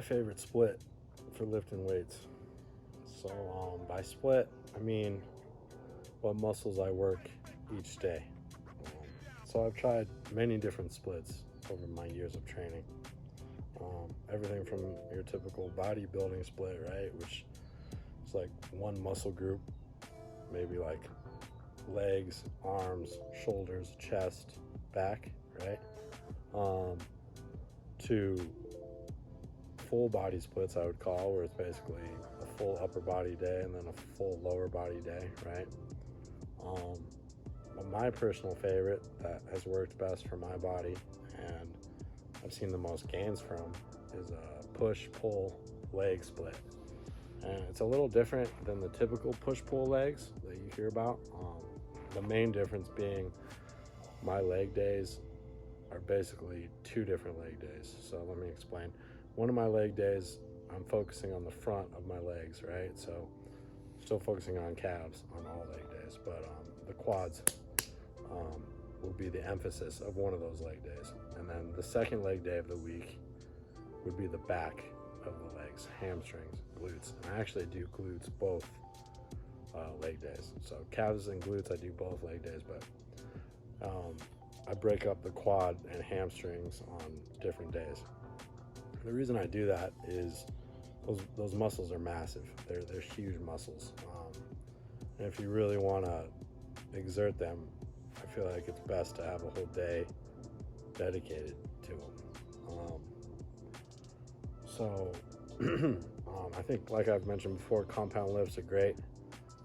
favorite split for lifting weights? So by split, I mean what muscles I work each day. So I've tried many different splits over my years of training. Everything from your typical bodybuilding split, right? Which is like one muscle group, maybe like legs, arms, shoulders, chest, back, right? To full body splits, I would call, where it's basically a full upper body day and then a full lower body day, right? But my personal favorite that has worked best for my body and I've seen the most gains from is a push-pull leg split. And it's a little different than the typical push-pull legs that you hear about. The main difference being my leg days are basically two different leg days. So let me explain. One of my leg days, I'm focusing on the front of my legs, right? So still focusing on calves on all leg days, but the quads will be the emphasis of one of those leg days. And then the second leg day of the week would be the back of the legs, hamstrings, glutes. And I actually do glutes both leg days. So calves and glutes, I do both leg days, but I break up the quad and hamstrings on different days. And the reason I do that is those muscles are massive. They're huge muscles. And if you really want to exert them, I feel like it's best to have a whole day dedicated to them. I think, like I've mentioned before, compound lifts are great.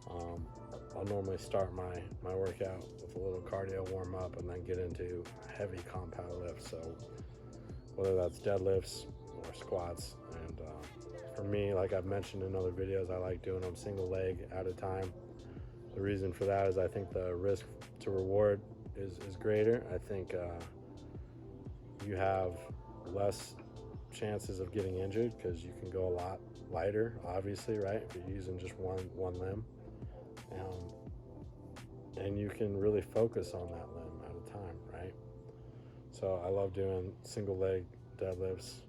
I'll normally start my workout with a little cardio warm up and then get into heavy compound lifts. So whether that's deadlifts or squats. And for me, like I've mentioned in other videos, I like doing them single leg at a time. The reason for that is I think the risk to reward is greater. I think you have less chances of getting injured because you can go a lot lighter, obviously, right? If you're using just one limb. And you can really focus on that limb at a time, right? So I love doing single leg deadlifts.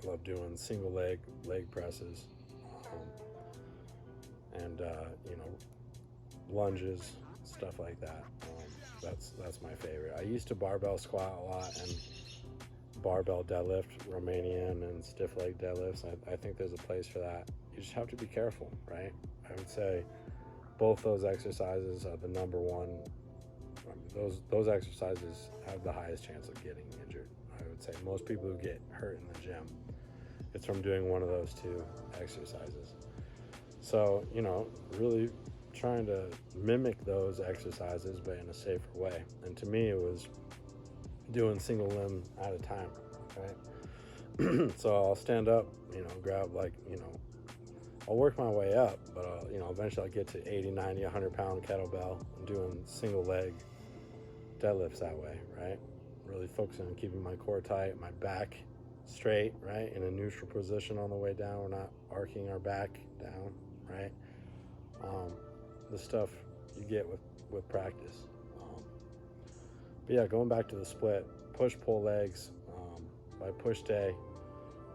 I love doing single leg presses. And lunges, stuff like that. That's my favorite. I used to barbell squat a lot and barbell deadlift, Romanian and stiff leg deadlifts. I think there's a place for that. You just have to be careful, right? I would say both those exercises are the number one. Those exercises have the highest chance of getting injured. I would say most people who get hurt in the gym, it's from doing one of those two exercises. So, really trying to mimic those exercises, but in a safer way. And to me, it was doing single limb at a time, right? So I'll stand up, grab I'll work my way up, but eventually I'll get to 80, 90, 100 pound kettlebell and doing single leg deadlifts that way, right? Really focusing on keeping my core tight, my back straight, right? In a neutral position on the way down. We're not arcing our back down, right? The stuff you get with practice. But yeah, going back to the split, push-pull legs. By push day,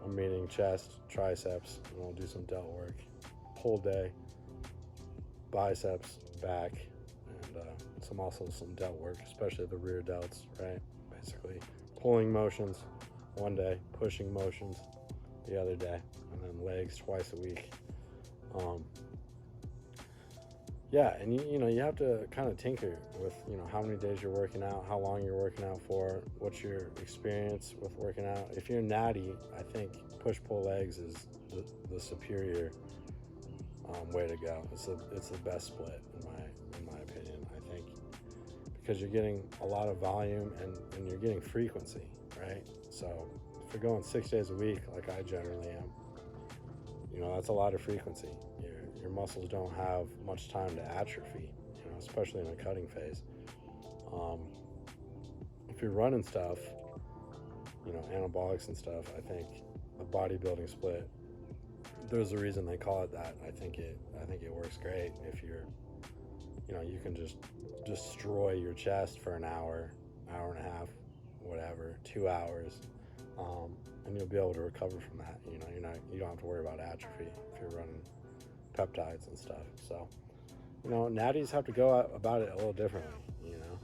I'm meaning chest, triceps, and we'll do some delt work. Pull day, biceps, back, and some delt work, especially the rear delts, right? Basically, pulling motions one day, pushing motions the other day, and then legs twice a week. Yeah, and you have to kind of tinker with how many days you're working out, how long you're working out for, what's your experience with working out. If you're natty, I think push-pull legs is the superior way to go. It's the best split in my opinion. I think because you're getting a lot of volume and you're getting frequency, right? So if you're going 6 days a week, like I generally am, that's a lot of frequency. Your muscles don't have much time to atrophy, especially in a cutting phase. If you're running stuff, anabolics and stuff, I think the bodybuilding split, there's a reason they call it that. I think it works great if you're, you can just destroy your chest for an hour and a half, whatever, 2 hours. and you'll be able to recover from that. You know, you don't have to worry about atrophy if you're running peptides and stuff. So, you know, natties have to go about it a little differently. You know,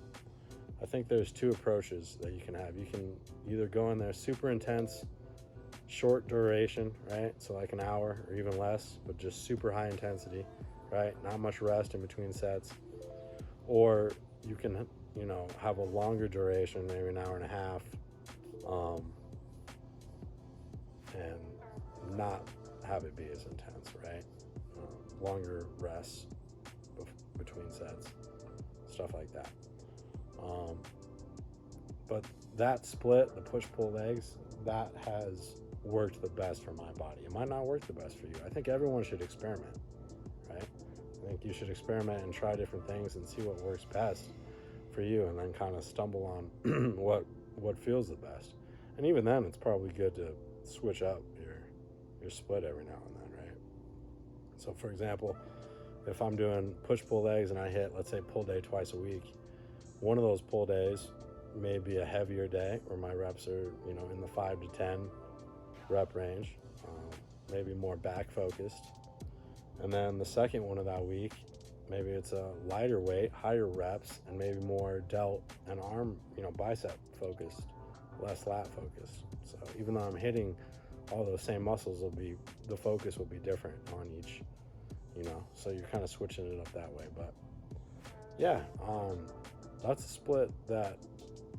I think there's two approaches that you can have. You can either go in there super intense, short duration, right? So like an hour or even less, but just super high intensity, right? Not much rest in between sets. Or you can, you know, have a longer duration, maybe an hour and a half, and not have it be as intense, right? Longer rests between sets, stuff like that. But that split, the push-pull legs, that has worked the best for my body. It might not work the best for you. I think everyone should experiment, right? I think you should experiment and try different things and see what works best for you, and then kind of stumble on what feels the best. And even then, it's probably good to switch up your split every now and then, right? So for example, if I'm doing push-pull legs and I hit, let's say, pull day twice a week, one of those pull days may be a heavier day where my reps are, you know, in the 5 to 10 rep range, maybe more back focused. And then the second one of that week, maybe it's a lighter weight, higher reps, and maybe more delt and arm, you know, bicep focused, less lat focused. So even though I'm hitting all those same muscles, the focus will be different on each, you know, so you're kind of switching it up that way. But yeah, that's a split that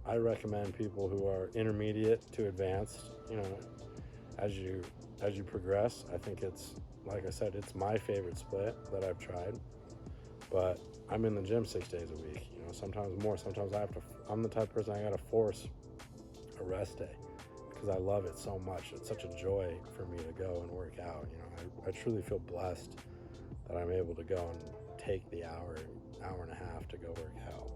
I recommend people who are intermediate to advanced, you know, as you progress. I think it's, like I said, it's my favorite split that I've tried. But I'm in the gym 6 days a week, you know, sometimes more, sometimes I'm the type of person I gotta force a rest day because I love it so much. It's such a joy for me to go and work out. You know, I truly feel blessed that I'm able to go and take the hour and a half to go work out.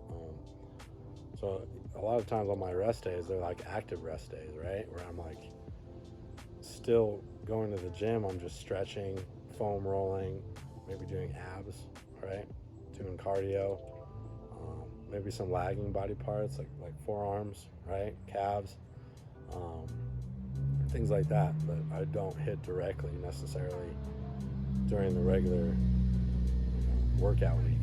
So a lot of times on my rest days, they're like active rest days, right? Where I'm like still going to the gym, I'm just stretching, foam rolling, maybe doing abs, right? Doing cardio, maybe some lagging body parts like forearms, right? Calves, things like that I don't hit directly necessarily during the regular, you know, workout week.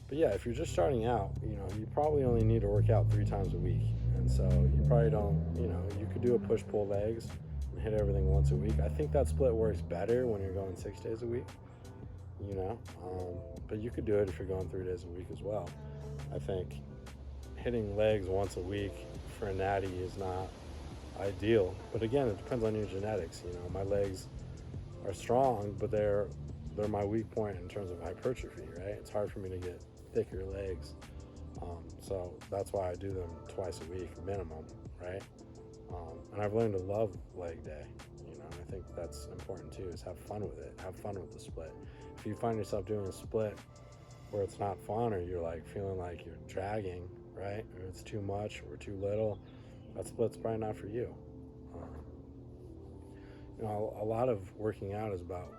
But yeah, if you're just starting out, you know, you probably only need to work out 3 times a week. And so you probably don't, you know, you could do a push-pull legs and hit everything once a week. I think that split works better when you're going 6 days a week, you know. But you could do it if you're going 3 days a week as well. I think hitting legs once a week for a natty is not ideal. But again, it depends on your genetics. You know, my legs are strong, but they're my weak point in terms of hypertrophy, right? It's hard for me to get thicker legs. So that's why I do them twice a week minimum, right? And I've learned to love leg day, you know, and I think that's important too, is have fun with it, have fun with the split. If you find yourself doing a split where it's not fun, or you're like feeling like you're dragging, right? Or it's too much or too little, that split's probably not for you. You know, a lot of working out is about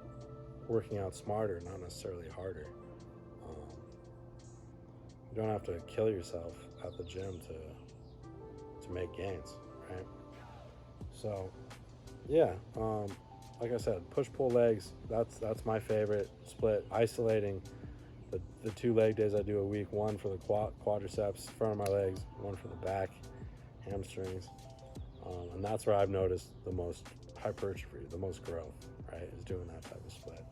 working out smarter, not necessarily harder. You don't have to kill yourself at the gym to make gains, right? So yeah, like I said, push-pull legs, that's my favorite split. Isolating the 2 leg days I do a week, one for the quadriceps, front of my legs, one for the back, hamstrings, and that's where I've noticed the most hypertrophy, the most growth, right, is doing that type of split.